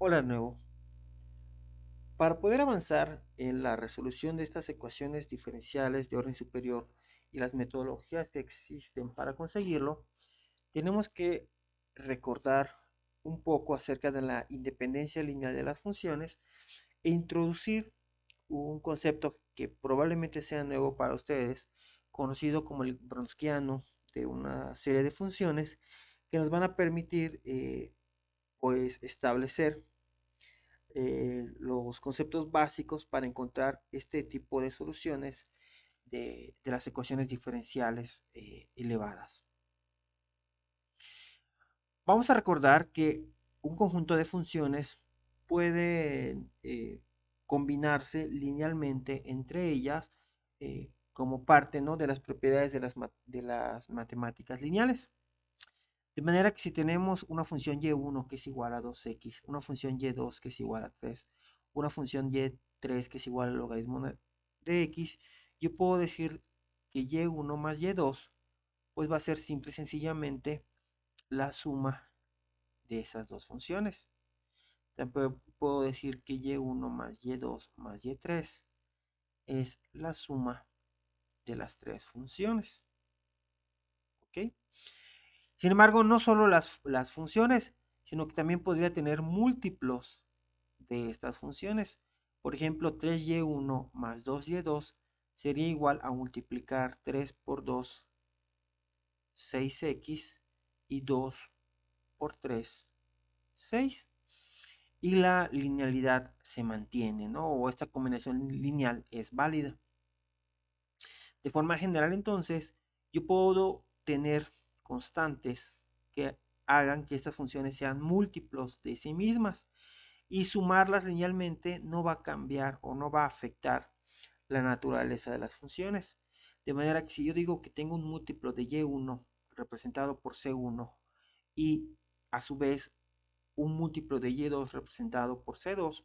Hola de nuevo. Para poder avanzar en la resolución de estas ecuaciones diferenciales de orden superior y las metodologías que existen para conseguirlo, tenemos que recordar un poco acerca de la independencia lineal de las funciones e introducir un concepto que probablemente sea nuevo para ustedes, conocido como el Browniano de una serie de funciones que nos van a permitir pues establecer los conceptos básicos para encontrar este tipo de soluciones de las ecuaciones diferenciales elevadas. Vamos a recordar que un conjunto de funciones puede combinarse linealmente entre ellas como parte, ¿no?, de las propiedades de las matemáticas lineales. De manera que si tenemos una función y1 que es igual a 2x, una función y2 que es igual a 3, una función y3 que es igual al logaritmo de x, yo puedo decir que y1 más y2 pues va a ser simple y sencillamente la suma de esas dos funciones. También puedo decir que y1 más y2 más y3 es la suma de las tres funciones. ¿Ok? Sin embargo, no solo las funciones, sino que también podría tener múltiplos de estas funciones. Por ejemplo, 3y1 más 2y2 sería igual a multiplicar 3 por 2, 6x, y 2 por 3, 6. Y la linealidad se mantiene, ¿no? O esta combinación lineal es válida. De forma general, entonces, yo puedo tener constantes que hagan que estas funciones sean múltiplos de sí mismas y sumarlas linealmente no va a cambiar o no va a afectar la naturaleza de las funciones. De manera que si yo digo que tengo un múltiplo de y1 representado por c1 y a su vez un múltiplo de y2 representado por c2,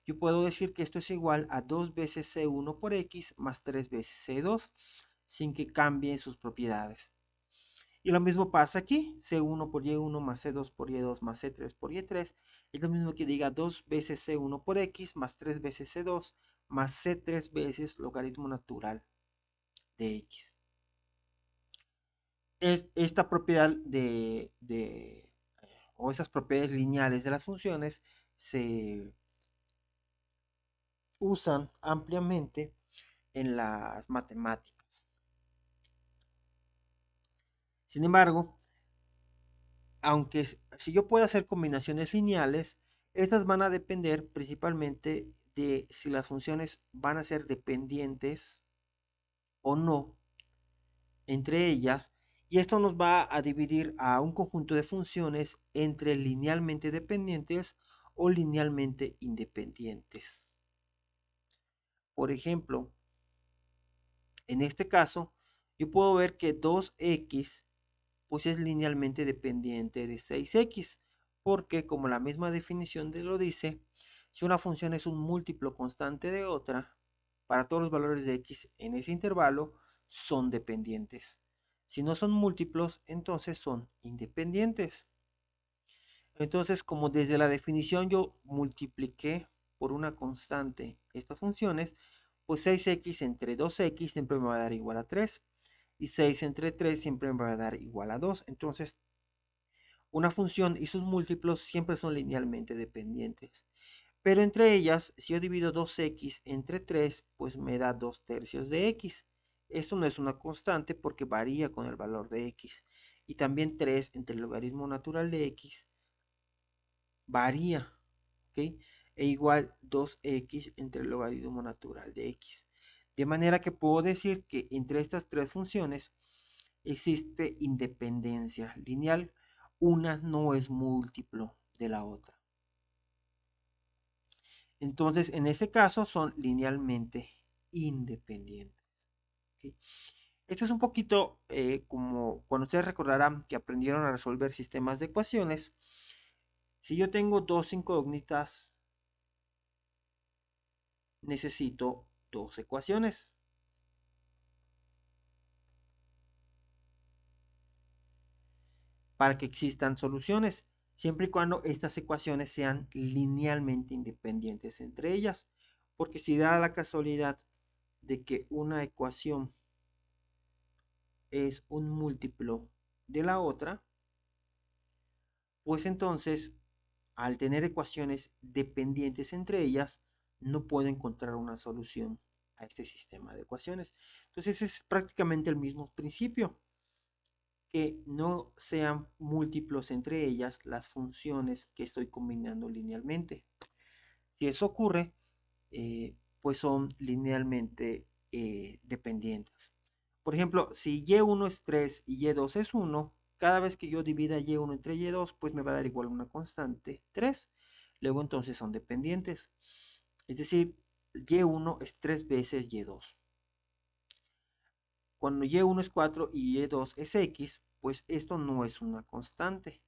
yo puedo decir que esto es igual a 2 veces c1 por x más 3 veces c2 sin que cambien sus propiedades. Y lo mismo pasa aquí, C1 por Y1 más C2 por Y2 más C3 por Y3, es lo mismo que diga 2 veces C1 por X más 3 veces C2 más C3 veces logaritmo natural de X. Esta propiedad o esas propiedades lineales de las funciones se usan ampliamente en las matemáticas. Sin embargo, aunque si yo puedo hacer combinaciones lineales, estas van a depender principalmente de si las funciones van a ser dependientes o no entre ellas, y esto nos va a dividir a un conjunto de funciones entre linealmente dependientes o linealmente independientes. Por ejemplo, en este caso, yo puedo ver que 2x pues es linealmente dependiente de 6x, porque como la misma definición de lo dice, si una función es un múltiplo constante de otra, para todos los valores de x en ese intervalo son dependientes. Si no son múltiplos, entonces son independientes. Entonces, como desde la definición yo multipliqué por una constante estas funciones, pues 6x entre 2x siempre me va a dar igual a 3 y 6 entre 3 siempre me va a dar igual a 2. Entonces, una función y sus múltiplos siempre son linealmente dependientes. Pero entre ellas, si yo divido 2x entre 3, pues me da 2 tercios de x. Esto no es una constante porque varía con el valor de x. Y también 3 entre el logaritmo natural de x varía, ¿ok? E igual 2x entre el logaritmo natural de x. De manera que puedo decir que entre estas tres funciones existe independencia lineal. Una no es múltiplo de la otra. Entonces, en ese caso son linealmente independientes. ¿Okay? Esto es un poquito como cuando ustedes recordarán que aprendieron a resolver sistemas de ecuaciones. Si yo tengo dos incógnitas, necesito dos ecuaciones. Para que existan soluciones. siempre y cuando estas ecuaciones sean linealmente independientes entre ellas, porque si da la casualidad de que una ecuación es un múltiplo de la otra, pues entonces, al tener ecuaciones dependientes entre ellas, no puedo encontrar una solución a este sistema de ecuaciones. Entonces es prácticamente el mismo principio, que no sean múltiplos entre ellas las funciones que estoy combinando linealmente. Si eso ocurre, pues son linealmente dependientes. Por ejemplo, si y1 es 3 y y2 es 1, cada vez que yo divida y1 entre y2, pues me va a dar igual una constante 3. Luego entonces son dependientes. Es decir, y1 es 3 veces y2. Cuando y1 es 4 y y2 es x, pues esto no es una constante,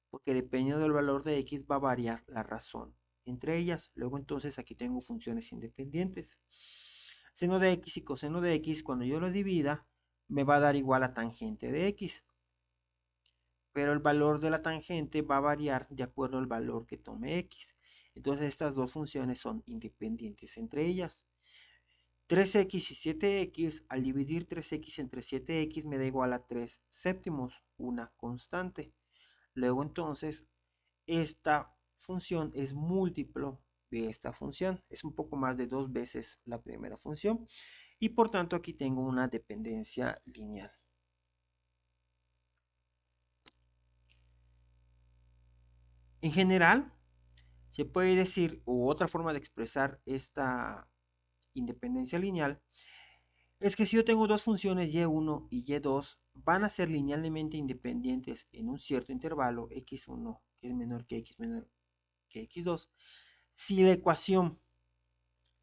porque dependiendo del valor de x va a variar la razón entre ellas. Luego entonces aquí tengo funciones independientes. Seno de x y coseno de x, cuando yo lo divida, me va a dar igual a tangente de x. Pero el valor de la tangente va a variar de acuerdo al valor que tome x. Entonces estas dos funciones son independientes entre ellas. 3x y 7x, al dividir 3x entre 7x me da igual a 3 séptimos, una constante. Luego entonces esta función es múltiplo de esta función, es un poco más de 2 veces la primera función y por tanto aquí tengo una dependencia lineal. En general, se puede decir, o otra forma de expresar esta independencia lineal, es que si yo tengo dos funciones y1 y y2, van a ser linealmente independientes en un cierto intervalo x1 que es menor que x menor que x2, si la ecuación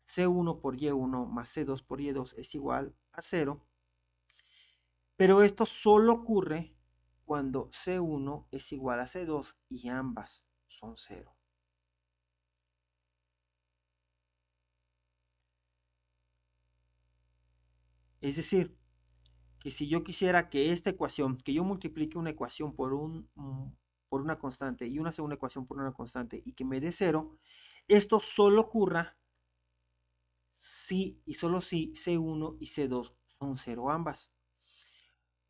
C1 por Y1 más C2 por Y2 es igual a 0, pero esto solo ocurre cuando C1 es igual a C2 y ambas son 0. Es decir, que si yo quisiera que esta ecuación, que yo multiplique una ecuación por una constante y una segunda ecuación por una constante y que me dé 0, esto solo ocurra si y solo si C1 y C2 son 0 ambas.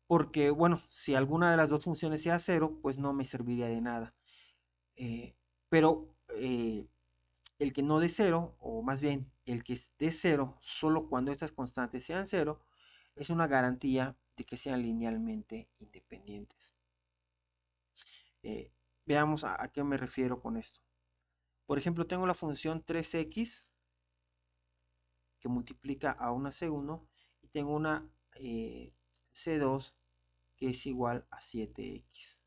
Porque, bueno, si alguna de las dos funciones sea 0, pues no me serviría de nada. Eh, pero el que no dé 0, o más bien el que dé 0 solo cuando estas constantes sean 0, es una garantía de que sean linealmente independientes. Veamos a qué me refiero con esto. Por ejemplo, tengo la función 3x que multiplica a una C1 y tengo una C2 que es igual a 7x.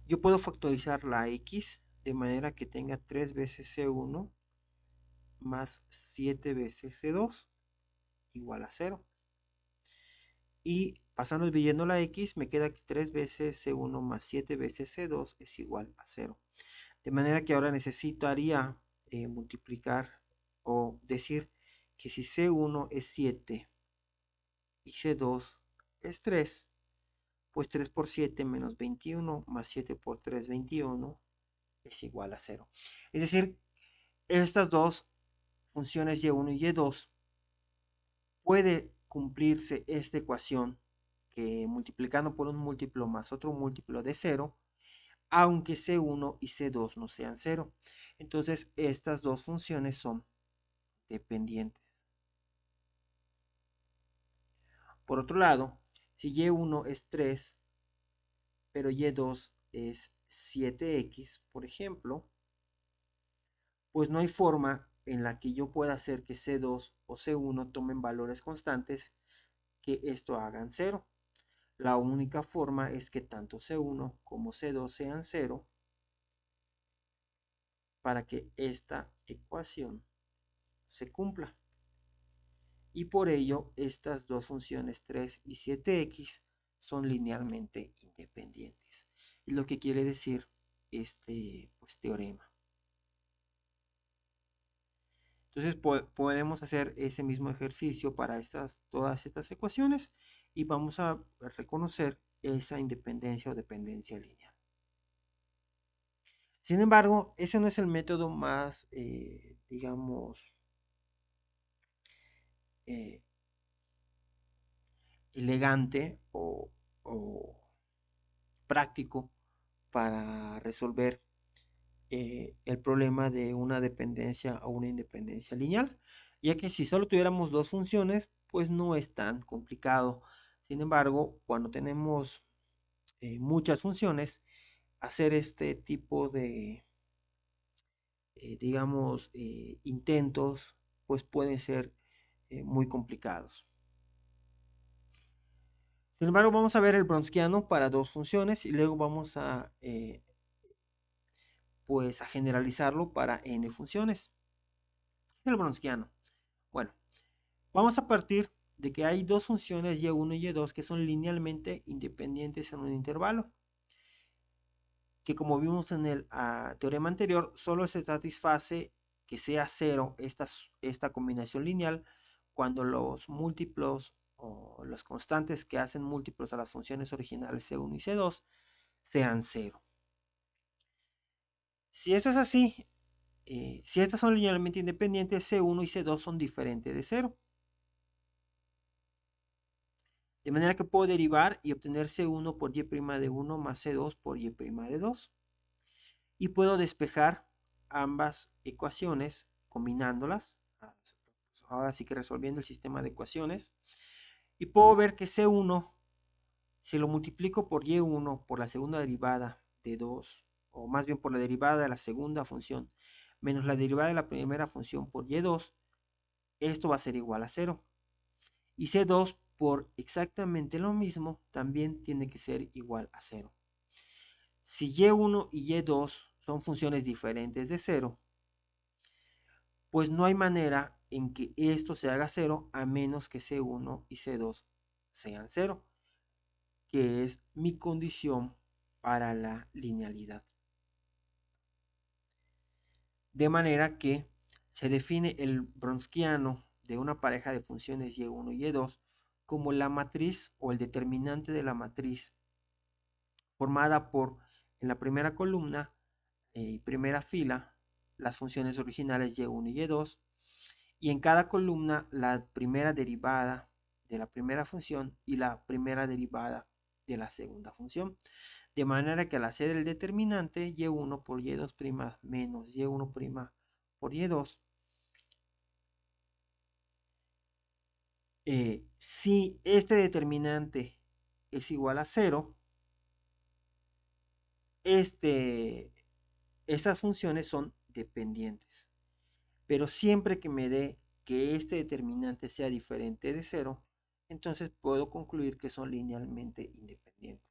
Yo puedo factorizar la x de manera que tenga 3 veces C1 más 7 veces C2 igual a 0. Y pasando dividiendo la x, me queda que 3 veces C1 más 7 veces C2 es igual a 0. De manera que ahora necesitaría multiplicar o decir que si C1 es 7 y C2 es 3, pues 3 por 7 menos 21 más 7 por 3, 21 es igual a 0. Es decir, estas dos funciones y1 y y2 puede cumplirse esta ecuación que multiplicando por un múltiplo más otro múltiplo de 0, aunque C1 y C2 no sean 0. Entonces estas dos funciones son dependientes. Por otro lado, si y1 es 3, pero y2 es 7x, por ejemplo, pues no hay forma en la que yo pueda hacer que C2 o C1 tomen valores constantes que esto hagan 0. La única forma es que tanto C1 como C2 sean 0 para que esta ecuación se cumpla. Y por ello estas dos funciones 3 y 7x son linealmente independientes. Es lo que quiere decir este teorema. Entonces podemos hacer ese mismo ejercicio para todas estas ecuaciones y vamos a reconocer esa independencia o dependencia lineal. Sin embargo, ese no es el método más, digamos, eh, elegante o práctico para resolver el problema de una dependencia o una independencia lineal, ya que si solo tuviéramos dos funciones, pues no es tan complicado. Sin embargo, cuando tenemos muchas funciones, hacer este tipo de, digamos, intentos, pues pueden ser muy complicados. Sin embargo, vamos a ver el Browniano para dos funciones y luego vamos a, pues, a generalizarlo para n funciones. El Browniano. Bueno, vamos a partir de que hay dos funciones y1 y y2 que son linealmente independientes en un intervalo, que como vimos en el teorema anterior, solo se satisface que sea cero esta combinación lineal cuando los múltiplos o los constantes que hacen múltiplos a las funciones originales C1 y C2 sean cero. Si esto es así, si estas son linealmente independientes, C1 y C2 son diferentes de cero. De manera que puedo derivar y obtener C1 por y' de 1 más C2 por y' de 2. Y puedo despejar ambas ecuaciones combinándolas. Ahora sí que resolviendo el sistema de ecuaciones. Y puedo ver que C1, si lo multiplico por y1 por la segunda derivada de 2, o más bien por la derivada de la segunda función, menos la derivada de la primera función por y2, esto va a ser igual a 0. Y C2 por exactamente lo mismo también tiene que ser igual a 0. Si y1 y y2 son funciones diferentes de 0, pues no hay manera en que esto se haga 0 a menos que C1 y C2 sean 0, que es mi condición para la linealidad. De manera que se define el Browniano de una pareja de funciones y1 y y2 como la matriz o el determinante de la matriz formada por, en la primera columna y primera fila, las funciones originales y1 y y2, y en cada columna la primera derivada de la primera función y la primera derivada de la segunda función. De manera que al hacer el determinante y1 por y2' menos y1' por y2, si este determinante es igual a 0, estas funciones son dependientes. Pero siempre que me dé que este determinante sea diferente de 0, entonces puedo concluir que son linealmente independientes.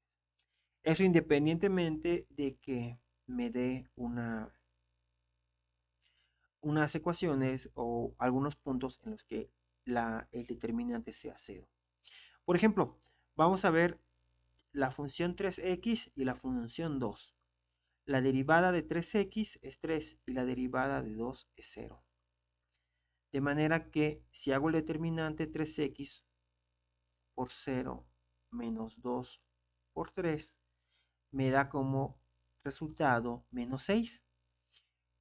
Eso independientemente de que me dé unas ecuaciones o algunos puntos en los que el determinante sea 0. Por ejemplo, vamos a ver la función 3x y la función 2. La derivada de 3x es 3 y la derivada de 2 es 0. De manera que si hago el determinante 3x por 0 menos 2 por 3, me da como resultado menos 6.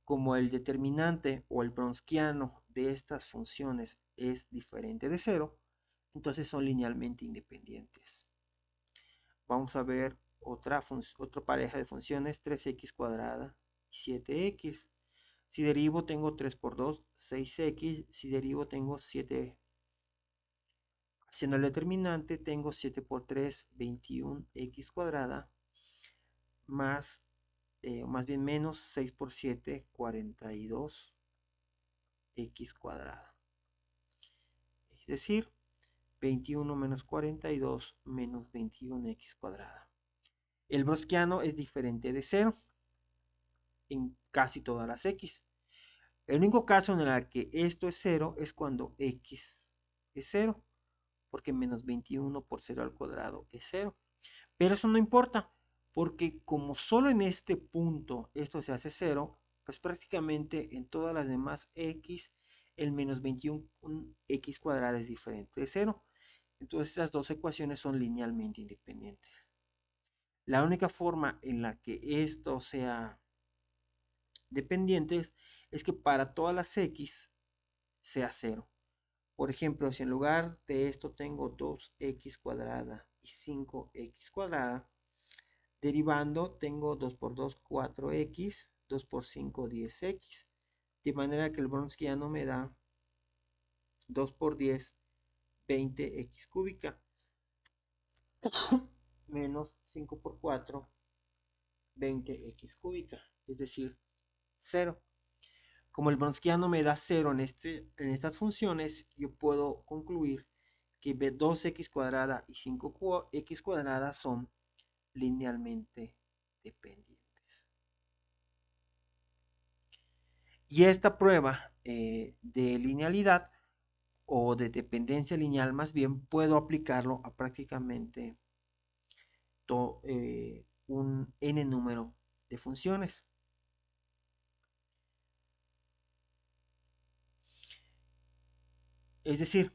Como el determinante o el Browniano de estas funciones es diferente de 0, entonces son linealmente independientes. Vamos a ver otra pareja de funciones, 3x cuadrada y 7x. Si derivo tengo 3 por 2, 6x. Si derivo tengo 7. Haciendo el determinante tengo 7 por 3, 21x cuadrada, más bien menos 6 por 7, 42x cuadrada. Es decir, 21 menos 42 menos 21x cuadrada. El Browniano es diferente de 0 en casi todas las x. El único caso en el que esto es 0 es cuando x es 0, porque menos 21 por 0 al cuadrado es 0. Pero eso no importa, porque como solo en este punto esto se hace 0, pues prácticamente en todas las demás x, el menos 21x cuadrada es diferente de 0. Entonces estas dos ecuaciones son linealmente independientes. La única forma en la que esto sea dependiente es que para todas las x sea cero. Por ejemplo, si en lugar de esto tengo 2x cuadrada y 5x cuadrada, derivando tengo 2 por 2, 4x, 2 por 5, 10x. De manera que el Browniano me da 2 por 10, 20x cúbica, menos 5 por 4, 20x cúbica, es decir, 0. Como el Browniano me da 0 en estas funciones, yo puedo concluir que 2x cuadrada y 5x cuadrada son linealmente dependientes. Y esta prueba de linealidad o de dependencia lineal, más bien, puedo aplicarlo a prácticamente un n número de funciones. Es decir,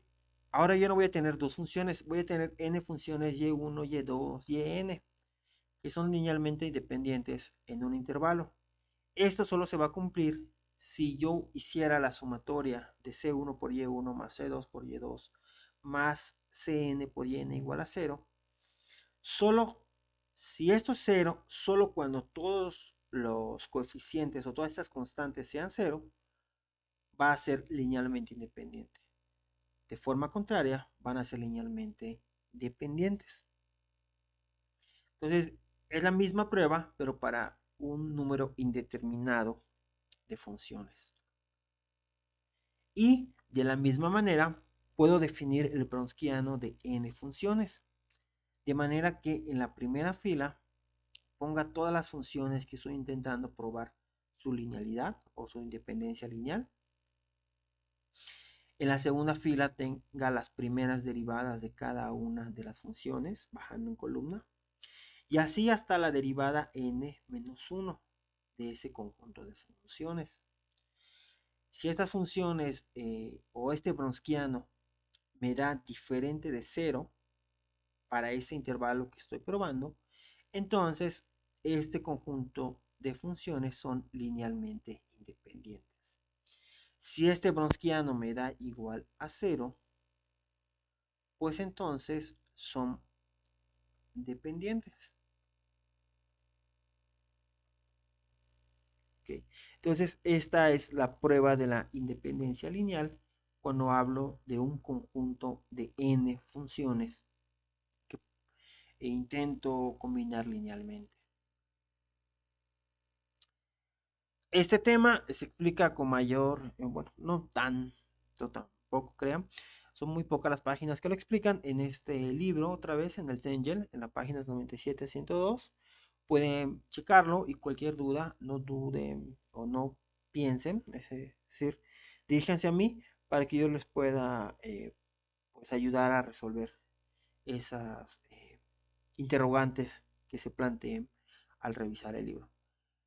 ahora yo no voy a tener dos funciones, voy a tener n funciones y1, y2, yn, que son linealmente independientes en un intervalo. Esto solo se va a cumplir si yo hiciera la sumatoria de C1 por Y1 más C2 por Y2 más Cn por Yn igual a 0. Solo si esto es 0, solo cuando todos los coeficientes o todas estas constantes sean 0, va a ser linealmente independiente. De forma contraria, van a ser linealmente dependientes. Entonces, es la misma prueba, pero para un número indeterminado de funciones. Y de la misma manera, puedo definir el Browniano de n funciones. De manera que en la primera fila ponga todas las funciones que estoy intentando probar su linealidad o su independencia lineal. En la segunda fila tenga las primeras derivadas de cada una de las funciones, bajando en columna. Y así hasta la derivada n-1 de ese conjunto de funciones. Si estas funciones o este Browniano me da diferente de 0 para ese intervalo que estoy probando, entonces este conjunto de funciones son linealmente independientes. Si este Browniano me da igual a 0, pues entonces son dependientes. Okay. Entonces esta es la prueba de la independencia lineal cuando hablo de un conjunto de n funciones que intento combinar linealmente. Este tema se explica con mayor, bueno, no tampoco crean, son muy pocas las páginas que lo explican en este libro, otra vez en el Cengel, en las páginas 97 a 102. Pueden checarlo y cualquier duda, no duden o no piensen, es decir, diríjanse a mí para que yo les pueda pues ayudar a resolver esas interrogantes que se planteen al revisar el libro.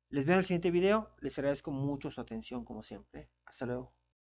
Les veo en el siguiente video. Les agradezco mucho su atención como siempre. Hasta luego.